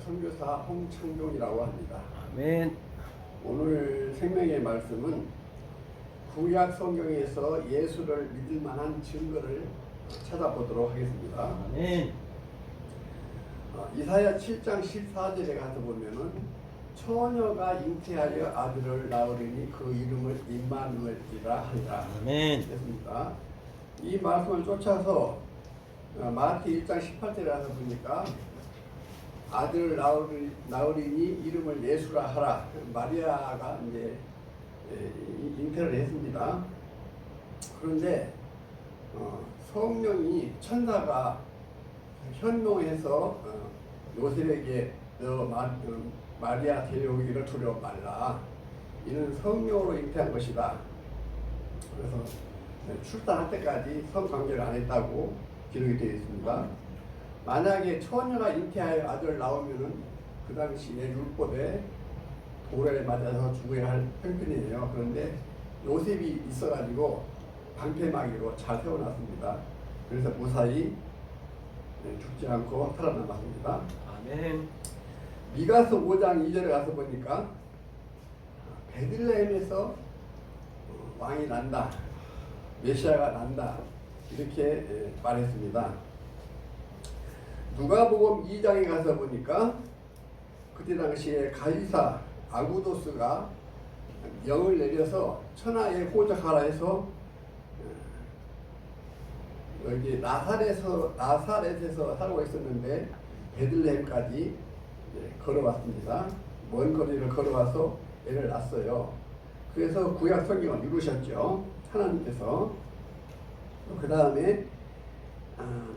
선교사 홍창종이라고 합니다. 아멘. 오늘 생명의 말씀은 구약 성경에서 예수를 믿을 만한 증거를 찾아보도록 하겠습니다. 아멘. 이사야 7장 14절에 가서 보면은 처녀가 잉태하여 아들을 낳으리니 그 이름을 임마누엘이라 하리라. 아멘. 했습니다. 이 말씀을 쫓아서 마태 1장 18절에 가서 보니까 아들을 낳으리니 이름을 예수라 하라. 마리아가 이제 잉태를 했습니다. 그런데 성령이 천사가 현몽해서 요셉에게 너 마리아 데려오기를 두려워 말라. 이는 성령으로 잉태한 것이다. 그래서 출산할 때까지 성관계를 안 했다고 기록이 되어 있습니다. 만약에 처녀가 잉태하여 아들을 낳으면은 그 당시에 율법에 돌에 맞아서 죽어야 할 형편이에요. 그런데 요셉이 있어가지고 방패막이로 잘 세워놨습니다. 그래서 무사히 죽지 않고 살아남았습니다. 아멘. 미가서 5장 2절에 가서 보니까 베들레헴에서 왕이 난다, 메시아가 난다, 이렇게 말했습니다. 누가복음 2장에 가서 보니까 그때 당시에 가이사 아구도스가 명을 내려서 천하에 호적하라 해서 여기 나사렛에서 살고 있었는데 베들레헴까지 걸어왔습니다. 먼 거리를 걸어와서 애를 낳았어요. 그래서 구약 성경을 이루셨죠, 하나님께서. 그 다음에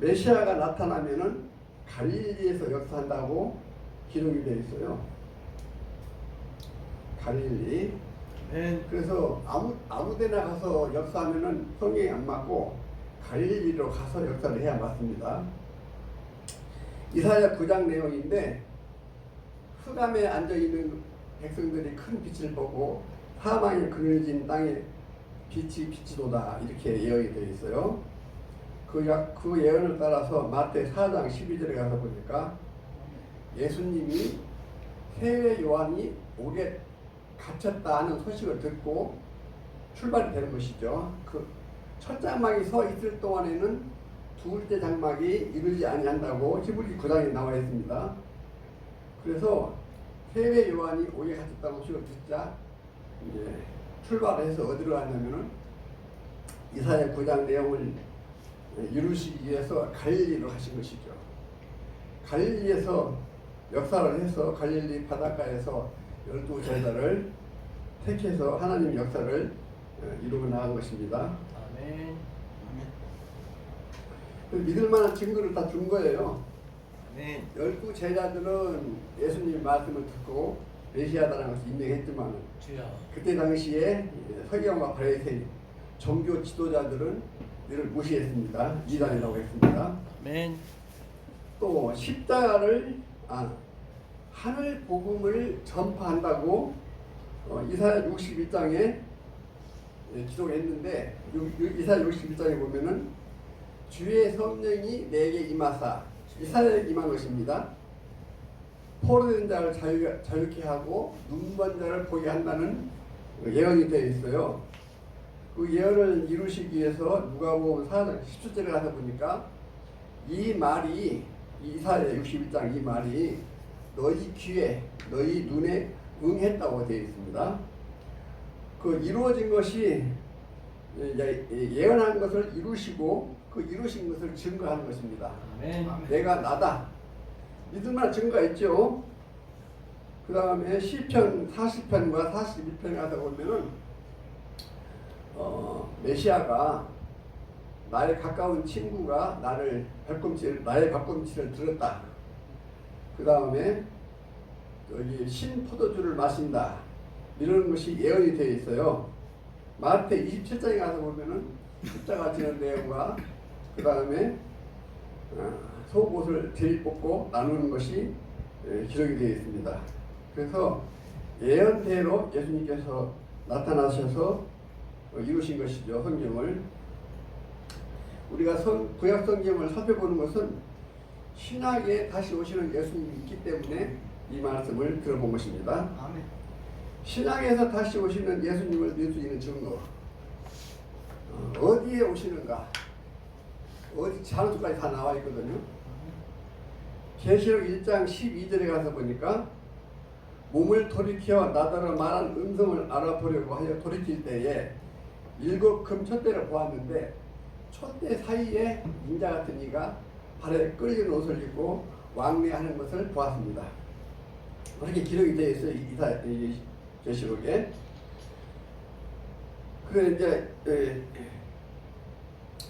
메시아가 나타나면은 갈릴리에서 역사한다고 기록이 되어 있어요. 갈릴리. 그래서 아무데나 가서 역사하면은 성경이 안 맞고 갈릴리로 가서 역사를 해야 맞습니다. 이사야 9장 내용인데 흑암에 앉아있는 백성들이 큰 빛을 보고 사망에 그늘진 땅에 빛이 비치도다, 이렇게 예언이 되어 있어요. 그 예언을 따라서 마태 4장 12절에 가서 보니까 예수님이 세례 요한이 옥에 갇혔다 하는 소식을 듣고 출발이 되는 것이죠. 그 첫 장막이 서 있을 동안에는 둘째 장막이 이르지 아니한다고 히브리 9장에 나와 있습니다. 그래서 세례 요한이 옥에 갇혔다는 소식을 듣자 이제 출발해서 어디로 갔냐면은 이사야 9장 내용을 이루시기 위해서 갈릴리로 가신 것이죠. 갈릴리에서 역사를 해서 갈릴리 바닷가에서 12 제자를 택해서 하나님 역사를 이루어 나간 것입니다. 아멘. 믿을 만한 증거를 다 준 거예요. 아멘. 12 제자들은 예수님 말씀을 듣고 메시아다라는 것을 인정했지만 그때 당시에 서기관과 바리새인 종교 지도자들은 이를 무시했습니다. 이단이라고 했습니다. 아멘. 또 십자가를 하늘 복음을 전파한다고 이사야 61장에 기록했는데 이사야 61장에 보면은 주의 성령이 내게 임하사, 이사야에게 임한 것입니다. 포로된 자를 자유케 하고 눈먼 자를 보게 한다는 예언이 되어 있어요. 그 예언을 이루시기 위해서 누가복음 4장 17절에 가서 보니까 이 말이, 이사야 61장 이 말이 너희 귀에 너희 눈에 응했다고 되어 있습니다. 그 이루어진 것이 예언한 것을 이루시고 그 이루신 것을 증거하는 것입니다. 아멘. 내가 나다. 믿을 만한 증거가 있죠. 그 다음에 시편 40편과 42편에 가서 보면은 메시아가 나의 가까운 친구가 나의 발꿈치를 들었다. 그 다음에 여기 신포도주를 마신다, 이런 것이 예언이 되어 있어요. 마태 27장에 가서 보면은 십자가 지는 내용과 그 다음에 속옷을 제비뽑고 나누는 것이 기록이 되어 있습니다. 그래서 예언대로 예수님께서 나타나셔서 이루신 것이죠, 성경을. 우리가 구약 성경을 살펴보는 것은 신약에 다시 오시는 예수님이 있기 때문에 이 말씀을 들어본 것입니다. 아멘. 신약에서 다시 오시는 예수님을 믿을 수 있는 증거, 어디에 오시는가, 어디 장소까지 다 나와 있거든요. 계시록 1장 12절에 가서 보니까 몸을 돌이켜 나더러 말한 음성을 알아보려고 하여 돌이킬 때에 7금 촛대를 보았는데 촛대 사이에 인자 같은 이가 발에 끌린 옷을 입고 왕래하는 것을 보았습니다. 그렇게 기록이 되어 있어요. 이 계시록에. 그래 이제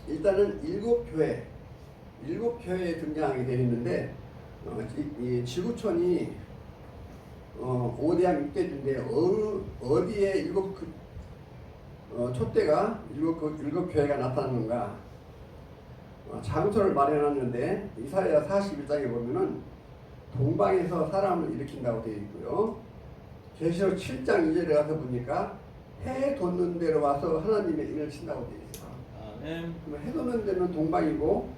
일단은 7교회에 등장하게 되어 있는데 이 지구촌이 5대양 6대주인데 어디에 촛대가 7교회가 나타나는가 장소를 마련하는데 이사야 41장에 보면은 동방에서 사람을 일으킨다고 되어 있고요. 계시록 7장 2절에 가서 보니까 해 돋는 데로 와서 하나님의 인을 친다고 되어 있어요. 아멘. 해 돋는 데는 동방이고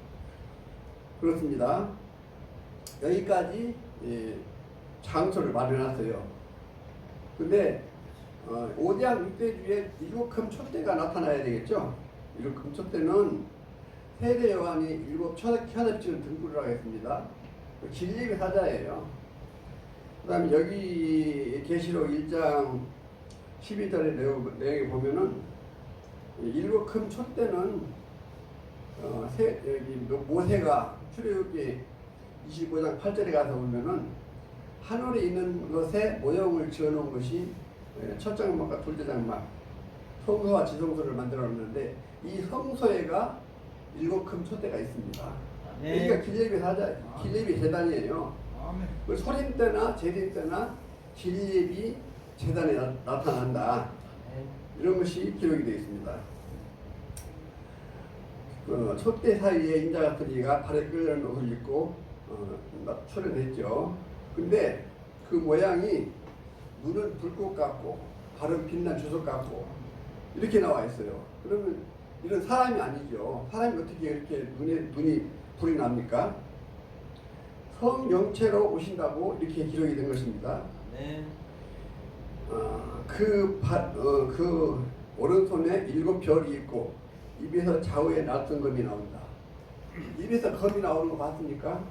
그렇습니다. 여기까지 장소를 마련했어요. 근데 5대양 6대주에 7금 촛대가 나타나야 되겠죠. 7금 촛대는 세대 요한이 7 켜lep지는 등불이라고 했습니다. 진리의 사자예요. 그 다음에 여기 계시록 1장 12절의 내용에 보면은 7금 촛대는 여기 모세가 출애굽기 25장 8절에 가서 보면은 하늘에 있는 것에 모형을 지어놓은 것이 첫 장막과 둘째 장막, 성소와 지성소를 만들어놨는데 이 성소에가 7금 촛대가 있습니다. 여기가 길리비 사자, 길리비 재단이에요. 그 소림 때나 재림 때나 길리비 재단에 나타난다. 이런 것이 기록이 되어 있습니다. 촛대 사이에 인자 같은 이가 발에 끌려는 옷을 입고 출현했죠. 근데 그 모양이 눈은 불꽃 같고 발은 빛난 주석 같고 이렇게 나와 있어요. 그러면 이런 사람이 아니죠. 사람이 어떻게 이렇게 눈이 불이 납니까? 성령체로 오신다고 이렇게 기록이 된 것입니다. 네. 그 오른손에 7별이 있고 입에서 좌우에 낯선 검이 나온다. 입에서 검이 나오는 거 봤습니까?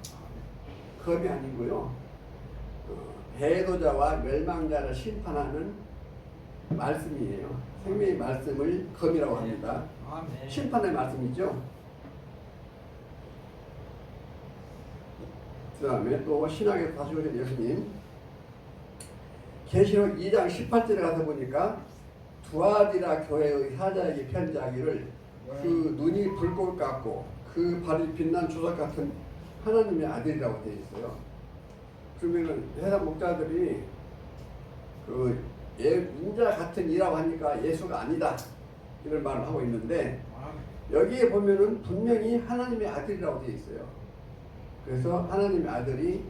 검이 아니고요. 배도자와 멸망자를 심판하는 말씀이에요. 생명의 말씀을 검이라고 합니다. 심판의 말씀이죠. 그 다음에 또 신약에서 다시 오신 예수님 계시록 2장 18절에 가서 보니까 두아디라 교회의 사자에게 편지하기를 그 눈이 불꽃 같고 그 발이 빛난 주석 같은 하나님의 아들이라고 되어 있어요. 그러면은 해당 목자들이 그 인자 같은 이라고 하니까 예수가 아니다 이런 말을 하고 있는데 여기에 보면은 분명히 하나님의 아들이라고 되어 있어요. 그래서 하나님의 아들이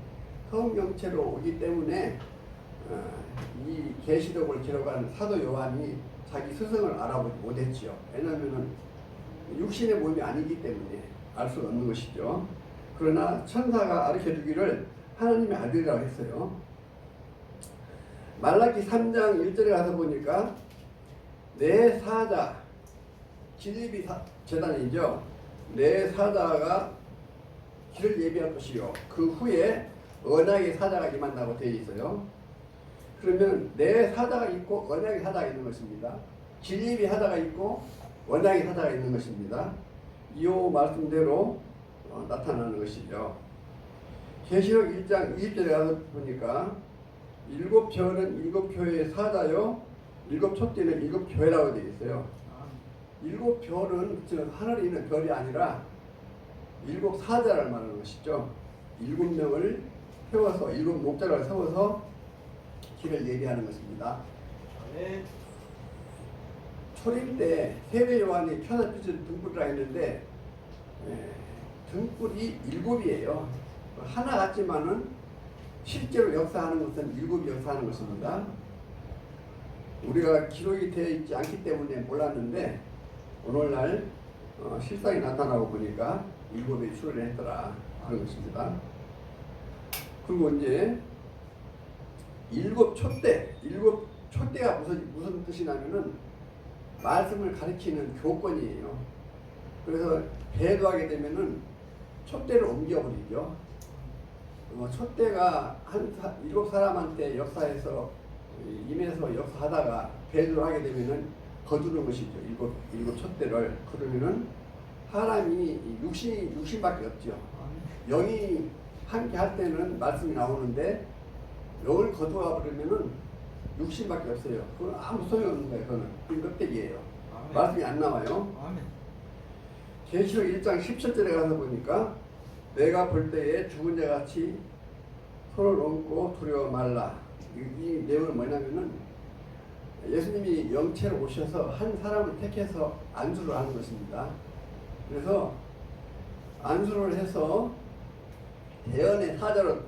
성령체로 오기 때문에 이 계시록을 기록한 사도 요한이 자기 스승을 알아보지 못했지요. 왜냐하면은 육신의 몸이 아니기 때문에 알 수 없는 것이죠. 그러나 천사가 가르쳐주기를 하나님의 아들이라고 했어요. 말라기 3장 1절에 가서 보니까 내 사자, 길리비 재단이죠. 내 사자가 길을 예비할 것이요 그 후에 언약의 사자가 임한다고 되어 있어요. 그러면 내 사자가 있고 언약의 사자가 있는 것입니다. 길리비 사자가 있고 언약의 사자가 있는 것입니다. 이 말씀대로 나타나는 것이죠. 계시록 1장 20절에 가서 보니까 7별은 7교회의 사자요 7촛대는 7교회라고 되어 있어요. 7별은 하늘에 있는 별이 아니라 7사자를 말하는 것이죠. 7명을 세워서 7목자를 세워서 길을 예비하는 것입니다. 네. 초림 때 세례 요한이 켜서 비춘 등불이라 했는데 등불이 7이에요. 하나 같지만은 실제로 역사하는 것은 7이 역사하는 것입니다. 우리가 기록이 되어 있지 않기 때문에 몰랐는데 오늘날 실상이 나타나고 보니까 7이 출현했더라. 하는 것입니다. 그리고 이제 일곱 촛대가 무슨 뜻이냐면은 말씀을 가리키는 교권이에요. 그래서 배도하게 되면은 촛대를 옮겨버리죠. 촛대가 일곱 사람한테 역사에서 임해서 역사하다가 배도를 하게 되면은 거두는 것이죠. 일곱 촛대를. 그러면은 사람이 육신밖에 없죠. 영이 함께 할 때는 말씀이 나오는데 영을 거두어 버리면은 육신밖에 없어요. 그건 아무 소용없는 거예요. 그건 껍데기예요. 말씀이 안 나와요. 계시록 1장 17절에 가서 보니까 내가 볼 때에 죽은 자같이 손을 얹고 두려워 말라. 이 내용은 뭐냐면은 예수님이 영체로 오셔서 한 사람을 택해서 안수를 하는 것입니다. 그래서 안수를 해서 대언의 사자로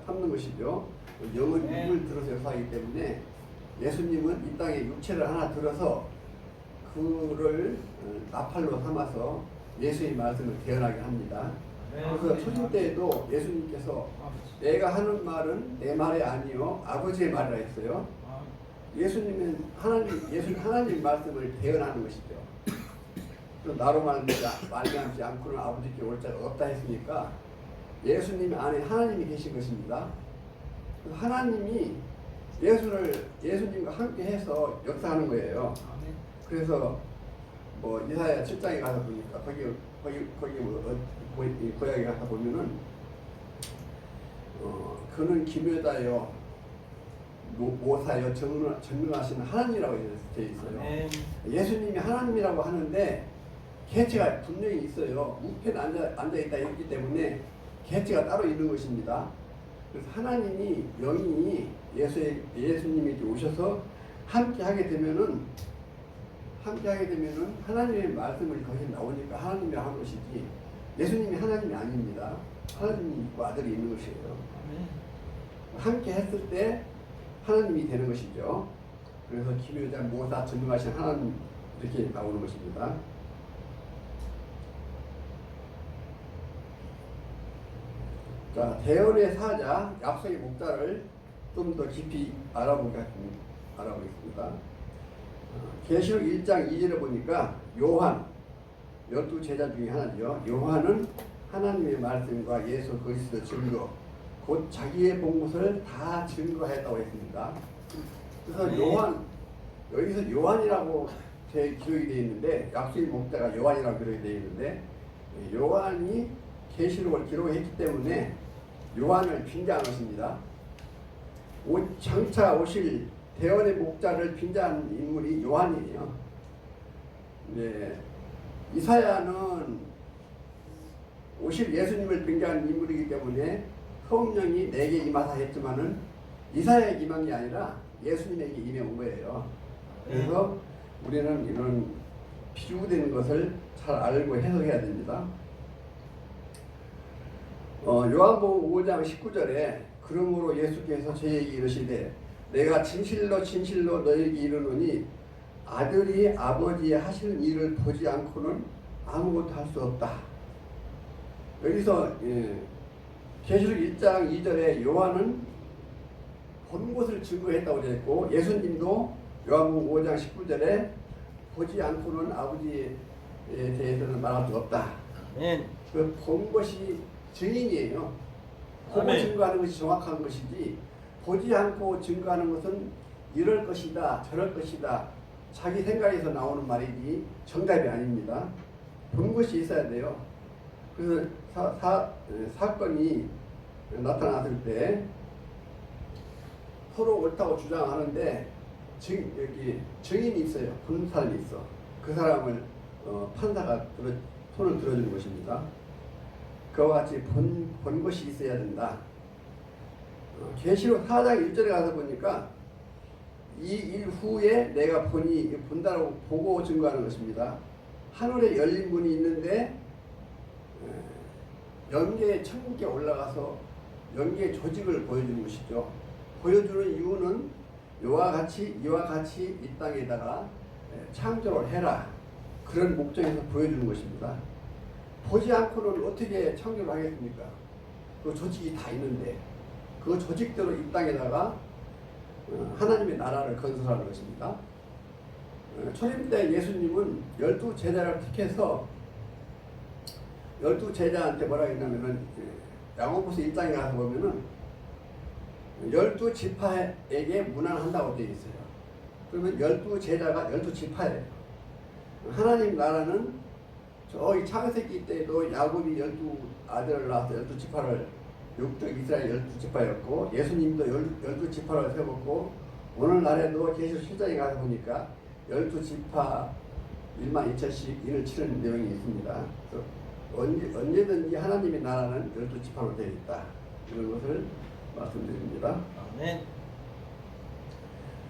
삼는 것이죠. 영은 입을 들어서 역사하기 때문에 예수님은 이 땅에 육체를 하나 들어서 그를 나팔로 삼아서 예수의 말씀을 대언하게 합니다. 그래서 초신 때에도 예수님께서 내가 하는 말은 내 말이 아니요 아버지의 말이라 했어요. 예수님은 하나님 말씀을 대언하는 것이죠. 나로 말미암지 않고는 아버지께 올 자가 없다 했으니까 예수님 안에 하나님이 계신 것입니다. 하나님이 예수님과 함께 해서 역사하는 거예요. 그래서 뭐 이사야 7장에 가서 보니까 거기 고향에 가서 보면은 그는 기묘다요 모사여 전능하신 하나님이라고 되어 있어요. 예수님이 하나님이라고 하는데 개체가 분명히 있어요. 우편에 앉아있다 했기 때문에 개체가 따로 있는 것입니다. 그래서 하나님이 영이 예수님이 오셔서 함께 하게 되면은 하나님의 말씀을 거기에 나오니까 하나님이 하는 것이지 예수님이 하나님이 아닙니다. 하나님이 있고 아들이 있는 것이에요. 함께 했을 때 하나님이 되는 것이죠. 그래서 기묘자 모사 전능하신 하나님 이렇게 나오는 것입니다. 자, 대언의 사자, 약속의 목자를 좀 더 깊이 알아보겠습니다. 계시록 1장 2절에 보니까 요한, 12제자 중에 하나죠. 요한은 하나님의 말씀과 예수 그리스도 증거, 곧 자기의 본 것을 다 증거했다고 했습니다. 그래서 여기서 요한이라고 기록이 되어 있는데, 약속의 목자가 요한이라고 기록이 되어 있는데, 요한이 계시록을 기록했기 때문에 요한을 빙자한 것입니다. 장차 오실 대언의 목자를 빙자한 인물이 요한이에요. 네, 이사야는 오실 예수님을 빙자한 인물이기 때문에 성령이 내게 임하사 했지만은 이사야에게 임한 게 아니라 예수님에게 임해온 거예요. 그래서 우리는 이런 비유되는 것을 잘 알고 해석해야 됩니다. 요한복음 5장 19절에 그러므로 예수께서 저에게 이르시되 내가 진실로 진실로 너에게 이르노니 아들이 아버지의 하시는 일을 보지 않고는 아무것도 할 수 없다. 여기서 계시록 1장 2절에 요한은 본 것을 증거했다고 되어 있고 예수님도 요한복음 5장 19절에 보지 않고는 아버지에 대해서는 말할 수 없다. 그 본 것이 증인이에요. 보고 증거하는 것이 정확한 것이지 보지 않고 증거하는 것은 이럴 것이다 저럴 것이다 자기 생각에서 나오는 말이지 정답이 아닙니다. 본 것이 있어야 돼요. 그래서 사건이 나타났을 때 서로 옳다고 주장하는데 증인이 있어요. 본 사람이 있어. 그 사람을 판사가 손을 들어주는 것입니다. 그와 같이 본 것이 있어야 된다. 계시록 4장 1절에 가서 보니까 이 일 후에 내가 본다라고 보고 증거하는 것입니다. 하늘에 열린 문이 있는데 영계의 천국에 올라가서 영계의 조직을 보여주는 것이죠. 보여주는 이유는 이와 같이 이 땅에다가 창조를 해라. 그런 목적에서 보여주는 것입니다. 보지 않고는 어떻게 창조를 하겠습니까? 그 조직이 다 있는데 그 조직대로 이 땅에다가 하나님의 나라를 건설하는 것입니다. 초림 때 예수님은 12제자를 택해서 12제자한테 뭐라 했냐면은 야고보서 1장에 가서 보면은 12지파에게 문안한다고 되어 있어요. 그러면 12제자가 12지파예요. 하나님 나라는 저기 창세기 때도 야곱이 12아들을 낳아서 12지파를 육적 이스라엘 12지파였고 예수님도 12지파를 세웠고 오늘날에도 계시록 7장에 가서 보니까 12지파 1만 2천씩 인을 치는 내용이 있습니다. 그래서 언제든지 하나님의 나라는 12지파로 되어 있다. 이런 것을 말씀드립니다. 아멘.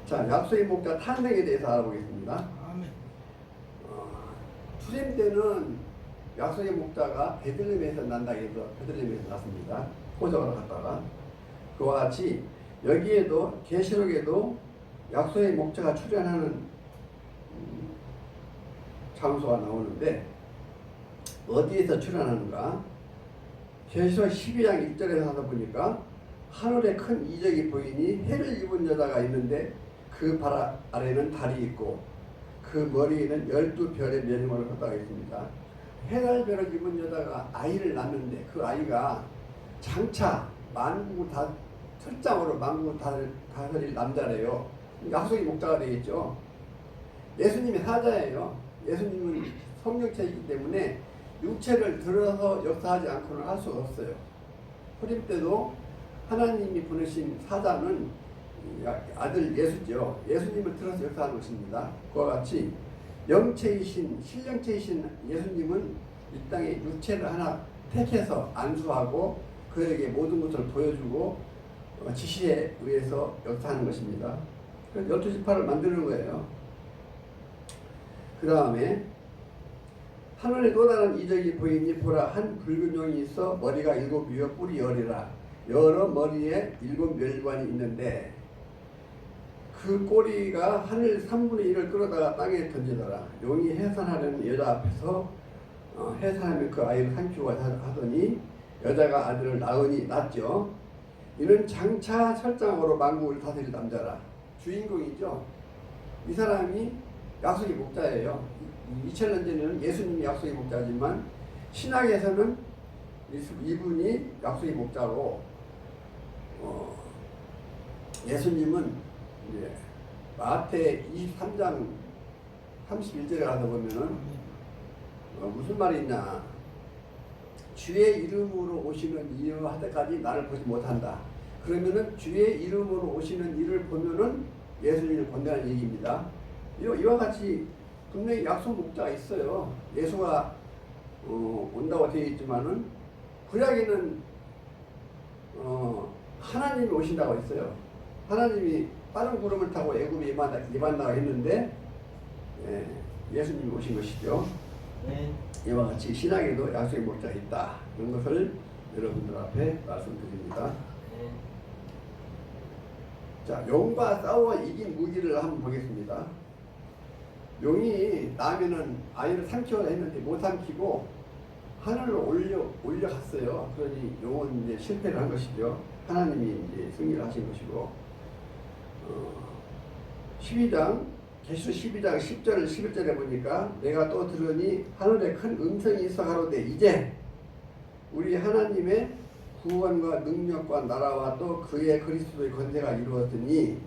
자, 약속의 목자 탄생에 대해서 알아보겠습니다. 아멘. 추림 때는 약속의 목자가 베들레헴에서 난다 해서 베들레헴에서 났습니다. 포적으로 갔다가 그와 같이 여기에도 계시록에도 약속의 목자가 출현하는 장소가 나오는데 어디에서 출현하는가? 계시록 12장 1절에서 하다 보니까 하늘에 큰 이적이 보이니 해를 입은 여자가 있는데 그 발 아래는 달이 있고 그 머리에는 12별의 면류관을 걷다가 있습니다. 해달별을 입은 여자가 아이를 낳는데 그 아이가 장차 철장으로 만국을 다스릴 남자래요. 약속의 목자가 되겠죠. 예수님이 사자예요. 예수님은 성령체이기 때문에 육체를 들어서 역사하지 않고는 할 수가 없어요. 초림 때도 하나님이 보내신 사자는 아들 예수죠. 예수님을 들어서 역사하는 것입니다. 그와 같이 영체이신 신령체이신 예수님은 이 땅에 육체를 하나 택해서 안수하고 그에게 모든 것을 보여주고 지시에 의해서 역사하는 것입니다. 그래서 12지파를 만드는 거예요. 그 다음에 하늘에 또 다른 이적이 보이니 보라 한 붉은 용이 있어 머리가 7이요 뿔이 10이라 여러 머리에 7멸관이 있는데 그 꼬리가 하늘 3분의 1을 끌어다가 땅에 던지더라. 용이 해산하려는 여자 앞에서 해산하면 그 아이를 삼키고 하더니 여자가 아들을 낳았죠. 이는 장차 철장으로 만국을 다스릴 남자라. 주인공이죠. 이 사람이 약속의 목자예요. 2000년 전에는 예수님이 약속의 목자지만 신약에서는 이분이 약속의 목자로 예수님은 이제 마태 23장 31절에 가서 보면은 무슨 말이 있냐. 주의 이름으로 오시는 이를 하다까지 나를 보지 못한다. 그러면은 주의 이름으로 오시는 이를 보면은 예수님을 본다는 얘기입니다. 이와 같이 분명히 약속 목자가 있어요. 예수가 온다고 되어 있지만은 구약에는 하나님이 오신다고 했어요. 하나님이 빠른 구름을 타고 애굽에 임한다고 했는데 예수님이 오신 것이죠. 네. 이와 같이 신약에도 약속의 목자가 있다. 이런 것을 여러분들 앞에 말씀드립니다. 네. 자, 용과 싸워 이긴 무기를 한번 보겠습니다. 용이 나면은 아이를 삼키려 했는데 못 삼키고 하늘로 올려갔어요. 그러니 용은 이제 실패를 한 것이죠. 하나님이 이제 승리를 하신 것이고, 계시록 12장 10절 11절에 보니까 내가 또 들으니 하늘에 큰 음성이 있어 가로되 이제 우리 하나님의 구원과 능력과 나라와 또 그의 그리스도의 권세가 이루어졌으니,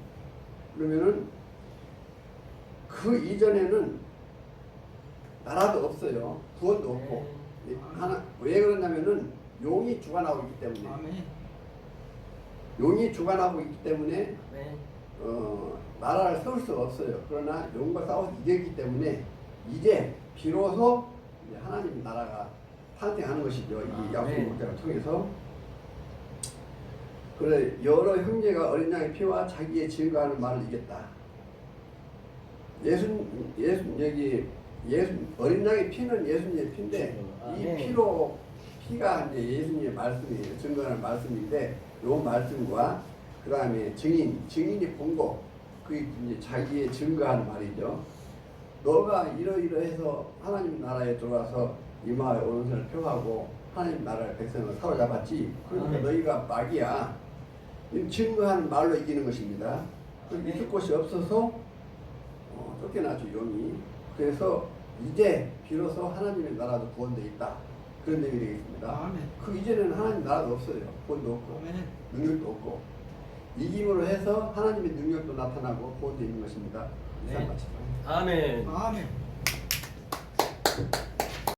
그러면은 그 이전에는 나라도 없어요. 구원도 없고. 왜 그러냐면은 용이 주관하고 있기 때문에. 용이 주관하고 있기 때문에 나라를 세울 수가 없어요. 그러나 용과 싸워서 이겼기 때문에 이제 비로소 이제 하나님 나라가 탄생하는 것이죠. 이 약속의 목자를 통해서. 그래 여러 형제가 어린 양의 피와 자기의 증거하는 말을 이겼다. 어린 양의 피는 예수님의 피인데 이 피가 이제 예수님의 말씀이에요. 증거하는 말씀인데 이 말씀과 그 다음에 증인이 본 거, 그게 이제 자기의 증거하는 말이죠. 너가 이러이러해서 하나님 나라에 들어와서 이마에 오른손을 펴하고 하나님 나라의 백성을 사로잡았지. 그러니까 아멘. 너희가 막이야. 이 증거한 말로 이기는 것입니다. 아멘. 있을 곳이 없어서 쫓겨나죠 용이. 그래서 이제 비로소 하나님의 나라도 구원되어 있다. 그런 내용이 되겠습니다. 아멘. 그 이전에는 하나님 나라도 없어요. 구원도 없고 아멘. 능력도 없고 이김으로 해서 하나님의 능력도 나타나고 구원되어 있는 것입니다. 이상 네. 마치겠습니다. 아멘. 아멘.